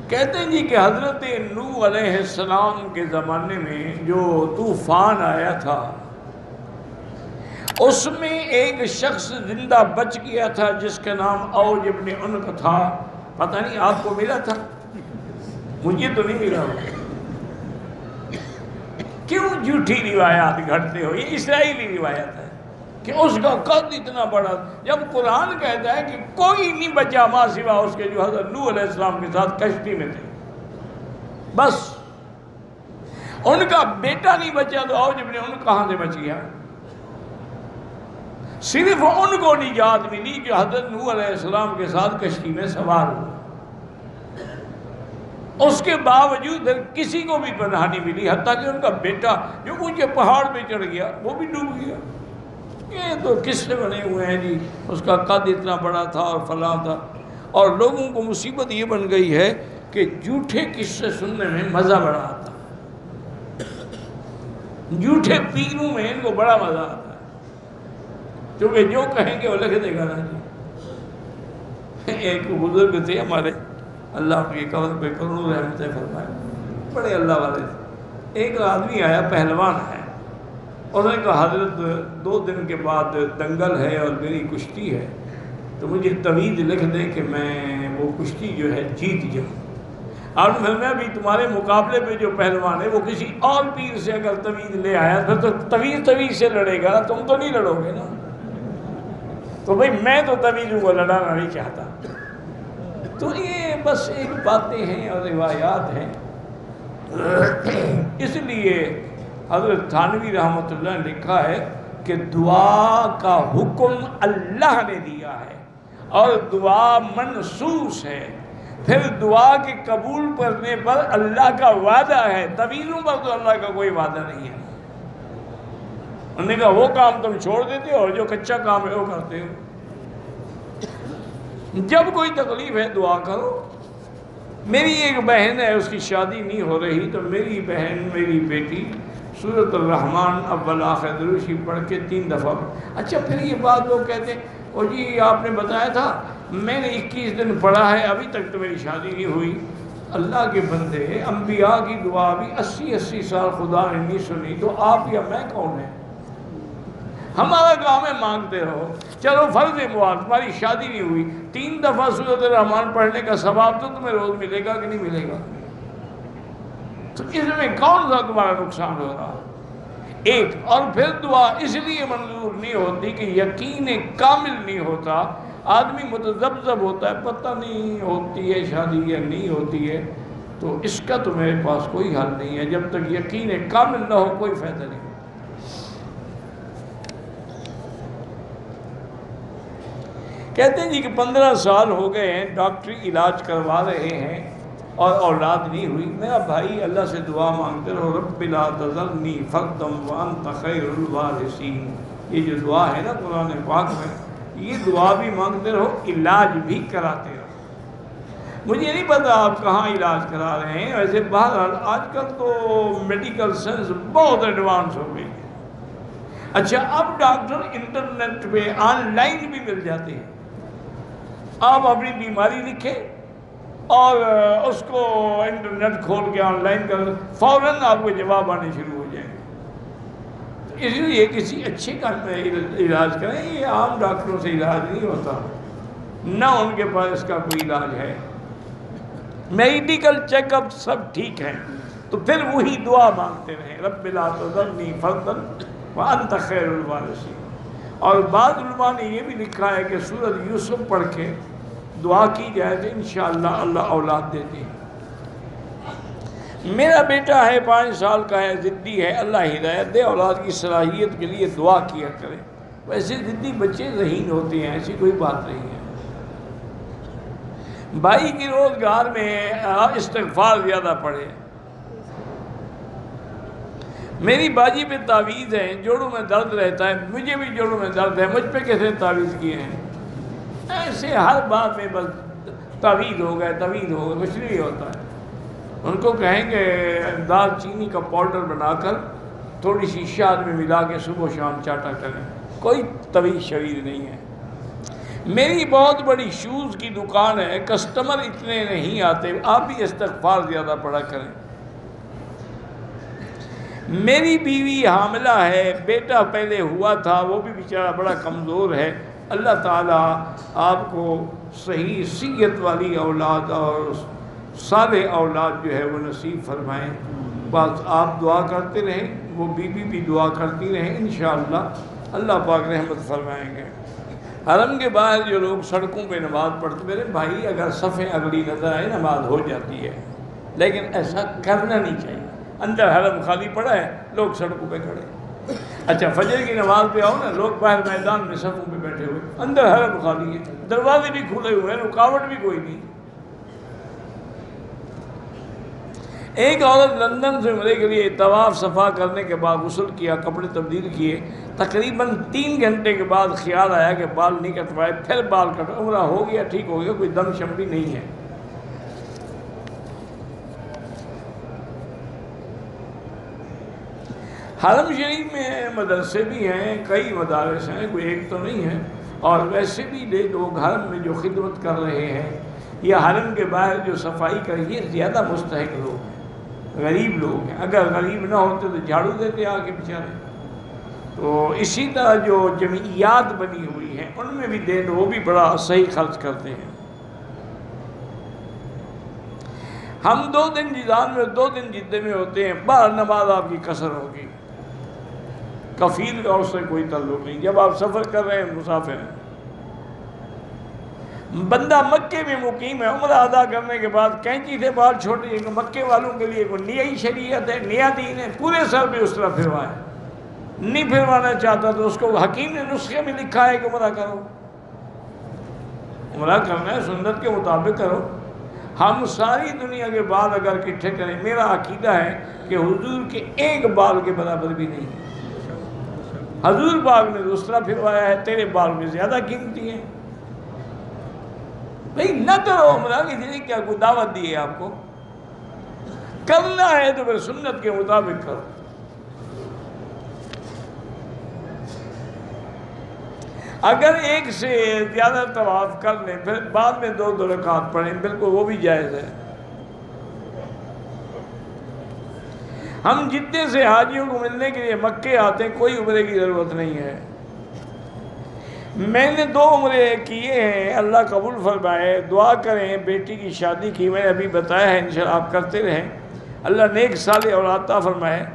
کہتے ہیں جی کہ حضرت نوح علیہ السلام کے زمانے میں جو طوفان آیا تھا اس میں ایک شخص زندہ بچ گیا تھا جس کا نام اوج ابن عنق تھا. پتہ نہیں آپ کو ملا تھا؟ مجھے تو نہیں ملا. کیوں جھوٹی روایات گھڑتے ہو؟ یہ اسرائیلی روایت ہے کہ اس کا قد اتنا بڑا، جب قرآن کہتا ہے کہ کوئی نہیں بچا ماں سوا اس کے جو حضرت نوح علیہ السلام کے ساتھ کشتی میں تھے. بس ان کا بیٹا نہیں بچا تو اوج ابن عنق کہاں سے بچ گیا؟ صرف ان کو نجات ملی کہ حضرت نوح علیہ السلام کے ساتھ کشتی میں سوار ہو. اس کے باوجود کسی کو بھی پناہ نہیں ملی، حتیٰ کہ ان کا بیٹا جو اونچے پہاڑ پہ چڑھ گیا وہ بھی ڈوب گیا. یہ تو قصے بنے ہوئے ہیں جی، اس کا قد اتنا بڑا تھا اور فلاں تھا. اور لوگوں کو مصیبت یہ بن گئی ہے کہ جھوٹے قصے سننے میں مزہ بڑا آتا ہے. جھوٹے پیروں میں ان کو بڑا مزہ آتا ہے، کیونکہ جو کہیں گے وہ لکھ دے گا نا جی. ایک بزرگ تھے ہمارے، اللہ ان کی قبر پہ کروڑوں رحمتیں فرمائے، بڑے اللہ والے تھے. ایک آدمی آیا، پہلوان ہے، اور انہوں نے کہا حضرت 2 دن کے بعد دنگل ہے اور میری کشتی ہے، تو مجھے توید لکھ دیں کہ میں وہ کشتی جو ہے جیت جاؤں. اور میں بھی تمہارے مقابلے پہ جو پہلوان ہے وہ کسی اور پیر سے اگر توید لے آیا پھر تو توید سے لڑے گا، تم تو نہیں لڑو گے نا. تو بھئی میں تو تویزوں کو لڑانا نہیں چاہتا. تو یہ بس ایک باتیں ہیں اور روایات ہیں. اس لیے حضرت تھانوی رحمۃ اللہ نے لکھا ہے کہ دعا کا حکم اللہ نے دیا ہے اور دعا منسوس ہے. پھر دعا کے قبول کرنے پر اللہ کا وعدہ ہے، تویزوں پر تو اللہ کا کوئی وعدہ نہیں ہے. انہوں نے کہا وہ کام تم چھوڑ دیتے ہو اور جو کچا کام ہے وہ کرتے ہو. جب کوئی تکلیف ہے دعا کرو. میری ایک بہن ہے، اس کی شادی نہیں ہو رہی، تو میری بہن، میری بیٹی سورۃ الرحمن اول آخر درود شریف پڑھ کے 3 دفعہ. اچھا پھر یہ بات لوگ کہتے ہیں او جی آپ نے بتایا تھا، میں نے 21 دن پڑھا ہے ابھی تک تو میری شادی نہیں ہوئی. اللہ کے بندے، انبیاء کی دعا بھی 80 سال خدا نے نہیں سنی، تو آپ یا میں کون ہیں؟ ہمارا کام ہے مانگتے رہو. چلو فرض معاذ تمہاری شادی نہیں ہوئی، 3 دفعہ سورۃ الرحمن پڑھنے کا ثواب تو تمہیں روز ملے گا کہ نہیں ملے گا؟ تو اس میں کون سا تمہارا نقصان ہو رہا؟ ایک اور پھر دعا اس لیے منظور نہیں ہوتی کہ یقین کامل نہیں ہوتا. آدمی متذبذب ہوتا ہے، پتہ نہیں ہوتی ہے شادی یا نہیں ہوتی ہے. تو اس کا تو میرے پاس کوئی حل نہیں ہے. جب تک یقین کامل نہ ہو کوئی فائدہ نہیں. کہتے ہیں جی کہ 15 سال ہو گئے ہیں، ڈاکٹری علاج کروا رہے ہیں اور اولاد نہیں ہوئی. میرا بھائی اللہ سے دعا مانگتے رہو، رب لا تذرنی فردا وانت خیر الوارثین. یہ جو دعا ہے نا قرآن پاک میں، یہ دعا بھی مانگتے رہو، علاج بھی کراتے رہو. مجھے نہیں پتا آپ کہاں علاج کرا رہے ہیں. ویسے بہرحال آج کل تو میڈیکل سائنس بہت ایڈوانس ہو گئی ہے. اچھا اب ڈاکٹر انٹرنیٹ پہ آن لائن بھی مل جاتے ہیں. آپ اپنی بیماری لکھیں اور اس کو انٹرنیٹ کھول کے آن لائن کر، فوراً آپ کو جواب آنے شروع ہو جائیں گے. اس لیے کسی اچھے کا علاج کریں. یہ عام ڈاکٹروں سے علاج نہیں ہوتا، نہ ان کے پاس اس کا کوئی علاج ہے. میڈیکل چیک اپ سب ٹھیک ہیں تو پھر وہی دعا مانگتے رہیں، رب لا تذرنی فردا وانت خیر الوارثین. اور بعض علماء نے یہ بھی لکھا ہے کہ سورۃ یوسف پڑھ کے دعا کی جائے تو انشاءاللہ اللہ اولاد دیتے ہیں. میرا بیٹا ہے 5 سال کا ہے، ضدی ہے، اللہ ہدایت دے، اولاد کی صلاحیت کے لیے دعا کیا کرے. ویسے ضدی بچے ذہین ہوتے ہیں، ایسی کوئی بات نہیں ہے. بھائی کی روزگار میں استغفار زیادہ پڑھے. میری باجی پہ تعویذ ہے، جوڑوں میں درد رہتا ہے، مجھے بھی جوڑوں میں درد ہے، مجھ پہ کیسے تعویذ کیے ہیں؟ ایسے ہر بات میں بس تعویذ ہو گئے، تعویذ ہو گئے، کچھ نہیں ہوتا ہے. ان کو کہیں کہ دال چینی کا پاؤڈر بنا کر تھوڑی سی شہد میں ملا کے صبح و شام چاٹا کریں، کوئی تعویذ شویذ نہیں ہے. میری بہت بڑی شوز کی دکان ہے، کسٹمر اتنے نہیں آتے، آپ بھی استغفار زیادہ پڑھا کریں۔ میری بیوی حاملہ ہے، بیٹا پہلے ہوا تھا، وہ بھی بیچارہ بڑا کمزور ہے، اللہ تعالیٰ آپ کو صحیح صحت والی اولاد اور صالح اولاد جو ہے وہ نصیب فرمائیں۔ بس آپ دعا کرتے رہیں، وہ بیوی بھی دعا کرتی رہیں، انشاءاللہ اللہ پاک رحمت فرمائیں گے۔ حرم کے باہر جو لوگ سڑکوں پہ نماز پڑھتے، میرے بھائی اگر صفیں اگلی نظر آئے نماز ہو جاتی ہے، لیکن ایسا کرنا نہیں چاہیے۔ اندر حرم خالی پڑا ہے، لوگ سڑکوں پہ کھڑے۔ اچھا فجر کی نماز پہ آؤ نا، لوگ باہر میدان میں صفوں پہ بیٹھے ہوئے، اندر حرم خالی ہے، دروازے بھی کھلے ہوئے ہیں، رکاوٹ بھی کوئی نہیں۔ ایک عورت لندن سے عمرے کے لیے طواف صفا کرنے کے بعد غسل کیا، کپڑے تبدیل کیے، تقریباً 3 گھنٹے کے بعد خیال آیا کہ بال نہیں کٹوائے، پھر بال کٹو، عمرہ ہو گیا، ٹھیک ہو گیا، کوئی دم شم بھی نہیں ہے۔ حرم شریف میں مدرسے بھی ہیں، کئی مدارس ہیں، کوئی ایک تو نہیں ہے، اور ویسے بھی لوگ حرم میں جو خدمت کر رہے ہیں یا حرم کے باہر جو صفائی کر رہی ہے، زیادہ مستحق لوگ ہیں، غریب لوگ ہیں۔ اگر غریب نہ ہوتے تو جھاڑو دیتے آ کے بیچارے۔ تو اسی طرح جو جمعیات بنی ہوئی ہیں ان میں بھی دین، وہ بھی بڑا صحیح خرچ کرتے ہیں۔ ہم 2 دن جیزان میں 2 دن جدے میں ہوتے ہیں، باہر نماز آپ کی قصر ہوگی، کفیل کا اس سے کوئی تعلق نہیں، جب آپ سفر کر رہے ہیں مسافر ہیں۔ بندہ مکے میں مقیم ہے، عمرہ ادا کرنے کے بعد کینچی سے بال چھوٹے ہیں، مکے والوں کے لیے کوئی نئی شریعت ہے، نیا دین ہے، پورے سر پہ اس طرح پھروائے، نہیں پھروانا چاہتا تو اس کو حکیم نے نسخے میں لکھا ہے کہ عمرہ کرو، عمرہ کرنا ہے سنت کے مطابق کرو۔ ہم ساری دنیا کے بال اگر اکٹھے کریں، میرا عقیدہ ہے کہ حضور کے ایک بال کے برابر بھی نہیں ہے۔ حضور پاک نے دوسرا پھروایا ہے، تیرے بال میں زیادہ قیمتی ہیں۔ بھئی نہ کرو عمرہ، کسی نے کیا کوئی دعوت دی ہے آپ کو؟ کرنا ہے تو پھر سنت کے مطابق کرو۔ اگر ایک سے زیادہ طواف کر لیں پھر بعد میں 2 رکعت پڑھیں، بالکل وہ بھی جائز ہے۔ ہم جتنے سے حاجیوں کو ملنے کے لیے مکے آتے ہیں، کوئی عمرے کی ضرورت نہیں ہے۔ میں نے 2 عمرے کیے ہیں، اللہ قبول فرمائے، دعا کریں، بیٹی کی شادی کی، میں نے ابھی بتایا ہے، انشاءاللہ آپ کرتے رہیں، اللہ نیک صالح اولاد عطا فرمائے۔